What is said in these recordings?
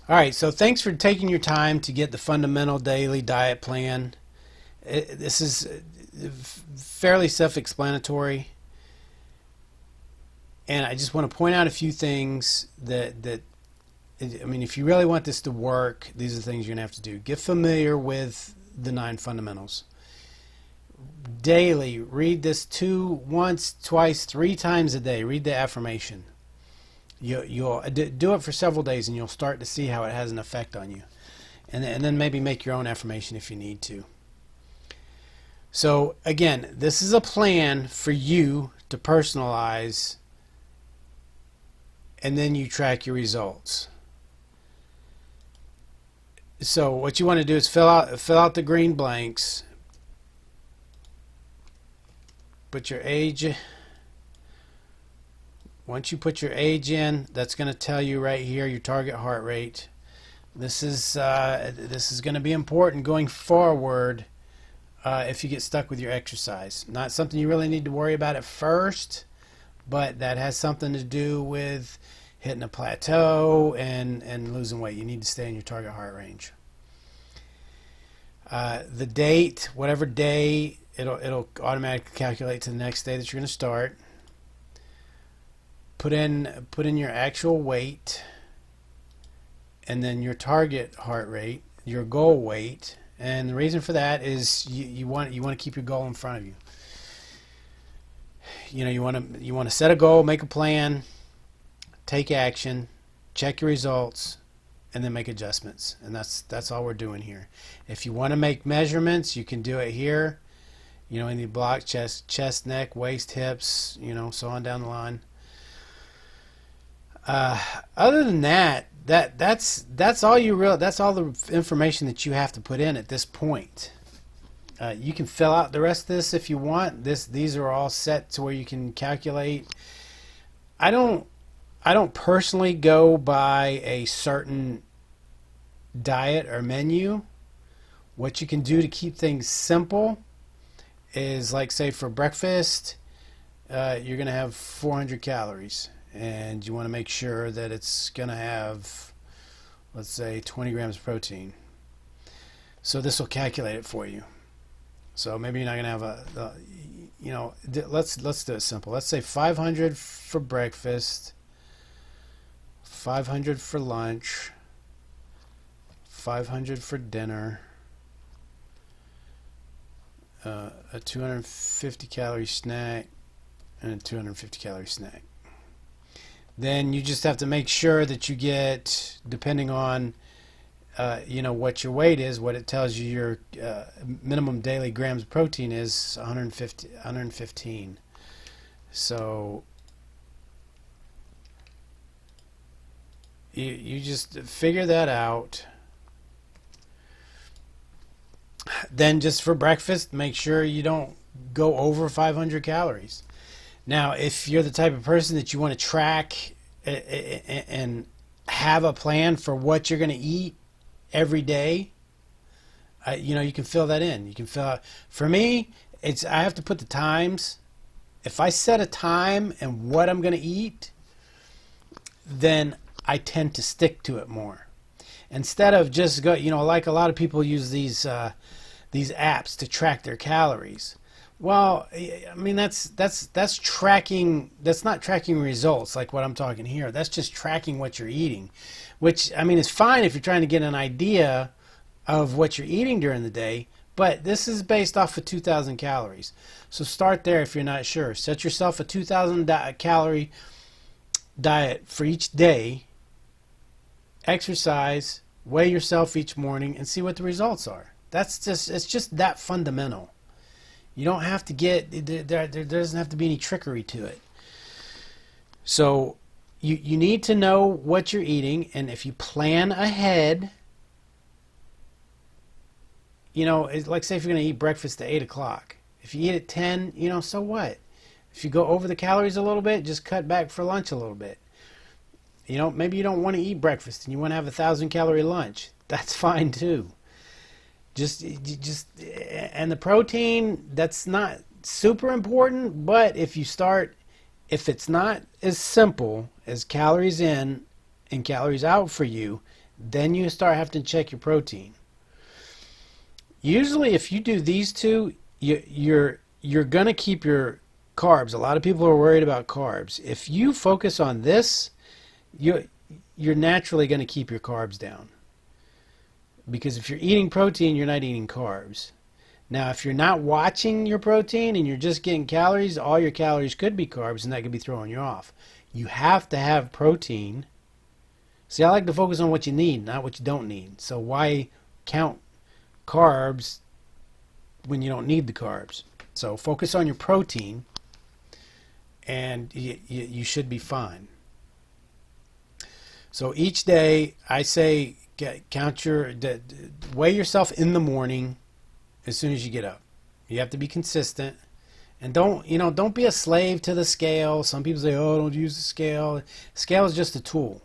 All right, so thanks for taking your time to get the fundamental daily diet plan. This is fairly self-explanatory, and I just want to point out a few things that I mean, if you really want this to work, these are the things you're gonna have to do. Get familiar with the 9 fundamentals. Daily, read this once, twice, 3 times a day. Read the affirmation. You'll do it for several days, and you'll start to see how it has an effect on you. And then maybe make your own affirmation if you need to. So again, this is a plan for you to personalize, and then you track your results. So what you want to do is fill out the green blanks. Put your age. Once you put your age in, that's going to tell you right here your target heart rate. This is going to be important going forward if you get stuck with your exercise. Not something you really need to worry about at first, but that has something to do with hitting a plateau and losing weight. You need to stay in your target heart range. The date, whatever day, it'll automatically calculate to the next day that you're going to start. Put in your actual weight, and then your target heart rate, your goal weight, and the reason for that is you want to keep your goal in front of you. You know, you want to set a goal, make a plan, take action, check your results, and then make adjustments. And that's all we're doing here. If you want to make measurements, you can do it here. You know, in the block, chest, neck, waist, hips, you know, so on down the line. Other than that's all that's all the information that you have to put in at this point. You can fill out the rest of this if you want. These are all set to where you can calculate. I don't personally go by a certain diet or menu. What you can do to keep things simple is, like, say for breakfast, you're going to have 400 calories. And you want to make sure that it's going to have, let's say, 20 grams of protein. So this will calculate it for you. So maybe you're not going to have you know, let's do it simple. Let's say 500 for breakfast, 500 for lunch, 500 for dinner, a 250 calorie snack, and a 250 calorie snack. Then you just have to make sure that you get, depending on you know, what your weight is, what it tells you your minimum daily grams of protein is 115. So you just figure that out. Then just for breakfast, make sure you don't go over 500 calories. Now, if you're the type of person that you want to track and have a plan for what you're going to eat every day, you know, you can fill that in. You can fill out. For me, I have to put the times. If I set a time and what I'm going to eat, then I tend to stick to it more. Instead of just go, you know, like a lot of people use these apps to track their calories. Well, I mean, that's tracking. That's not tracking results like what I'm talking here. That's just tracking what you're eating, which, I mean, is fine if you're trying to get an idea of what you're eating during the day. But this is based off of 2,000 calories. So start there if you're not sure. Set yourself a 2,000 calorie diet for each day. Exercise, weigh yourself each morning, and see what the results are. It's just that fundamental. You don't have to there doesn't have to be any trickery to it. So you need to know what you're eating, and if you plan ahead, you know, it's like, say if you're going to eat breakfast at 8 o'clock. If you eat at 10, you know, so what? If you go over the calories a little bit, just cut back for lunch a little bit. You know, maybe you don't want to eat breakfast and you want to have 1,000-calorie lunch. That's fine too. And the protein, that's not super important, but if it's not as simple as calories in and calories out for you, Then you start having to check your protein. Usually, if you do these two, you're gonna keep your carbs. A lot of people are worried about carbs. If you focus on this, you're naturally going to keep your carbs down. Because if you're eating protein, you're not eating carbs. Now, if you're not watching your protein and you're just getting calories, all your calories could be carbs, and that could be throwing you off. You have to have protein. See, I like to focus on what you need, not what you don't need. So why count carbs when you don't need the carbs? So focus on your protein, and you should be fine. So each day, I say weigh yourself in the morning as soon as you get up. You have to be consistent, and don't be a slave to the scale. Some people say, "Oh, don't use the scale." Scale is just a tool.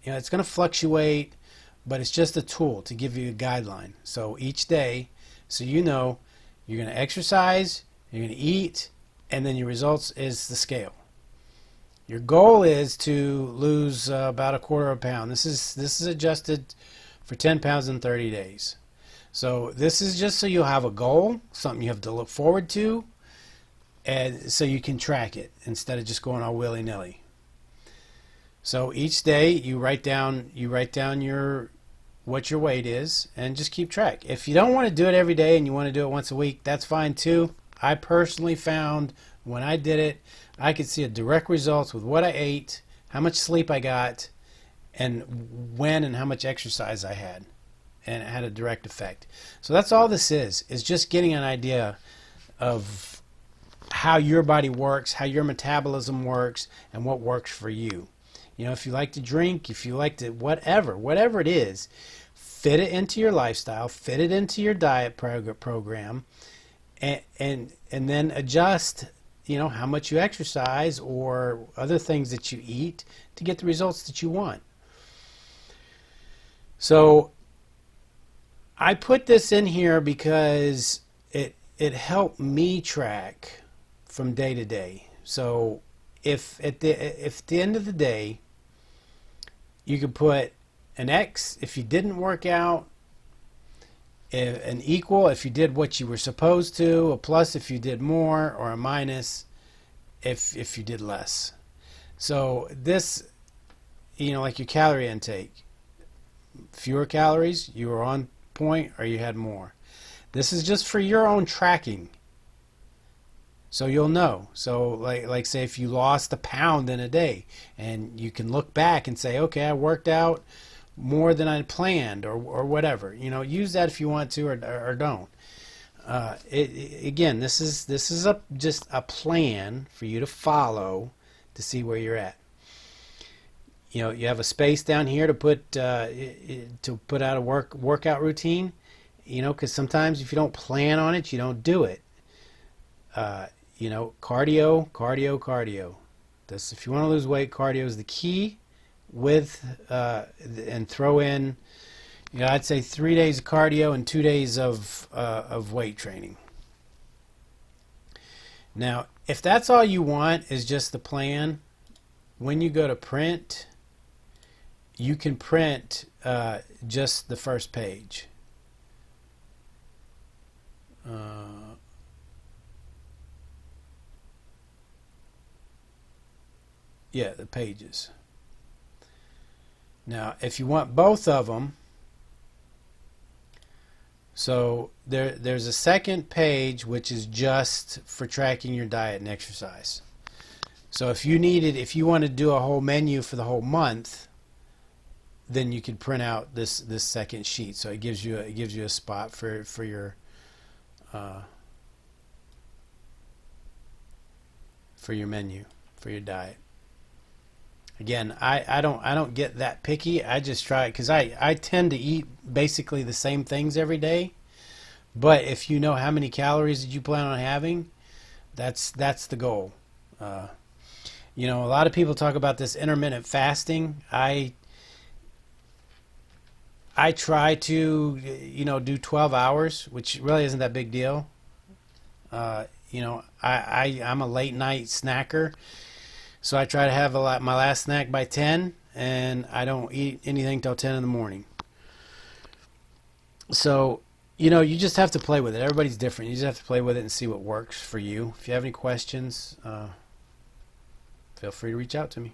It's going to fluctuate, but it's just a tool to give you a guideline. So each day, so you're going to exercise, you're going to eat, and then your results is the scale. Your goal is to lose about 1/4 pound. This is adjusted for 10 pounds in 30 days. So this is just so you have a goal, something you have to look forward to, and so you can track it instead of just going all willy-nilly. So each day you write down what your weight is, and just keep track. If you don't want to do it every day and you want to do it once a week, that's fine too. I personally found when I did it, I could see a direct results with what I ate, how much sleep I got, and when and how much exercise I had. And it had a direct effect. So that's all this is just getting an idea of how your body works, how your metabolism works, and what works for you. If you like to drink, if you like to whatever it is, fit it into your lifestyle, fit it into your diet program, and then adjust, how much you exercise or other things that you eat to get the results that you want. So I put this in here because it helped me track from day to day. So if at the end of the day, you could put an X if you didn't work out, an equal if you did what you were supposed to, a plus if you did more, or a minus if you did less. So this, like your calorie intake, fewer calories, you were on point, or you had more. This is just for your own tracking, so you'll know. So like say if you lost 1 pound in a day, and you can look back and say, okay, I worked out more than I planned, or whatever. Use that if you want to, or don't. Again, this is just a plan for you to follow to see where you're at. You have a space down here to put out a workout routine. Because sometimes if you don't plan on it, you don't do it. Cardio. This, if you want to lose weight, cardio is the key. And throw in, I'd say 3 days of cardio and 2 days of weight training. Now, if that's all you want is just the plan, when you go to print, you can print just the first page. The pages. Now, if you want both of them, so there's a second page which is just for tracking your diet and exercise. So if you want to do a whole menu for the whole month, then you could print out this second sheet. So it gives you a spot for your menu, for your diet. Again, I don't get that picky. I just try it because I tend to eat basically the same things every day. But if you know how many calories that you plan on having, that's the goal. A lot of people talk about this intermittent fasting. I try to do 12 hours, which really isn't that big deal. I'm a late night snacker. So I try to have my last snack by 10, and I don't eat anything till 10 in the morning. So, you just have to play with it. Everybody's different. You just have to play with it and see what works for you. If you have any questions, feel free to reach out to me.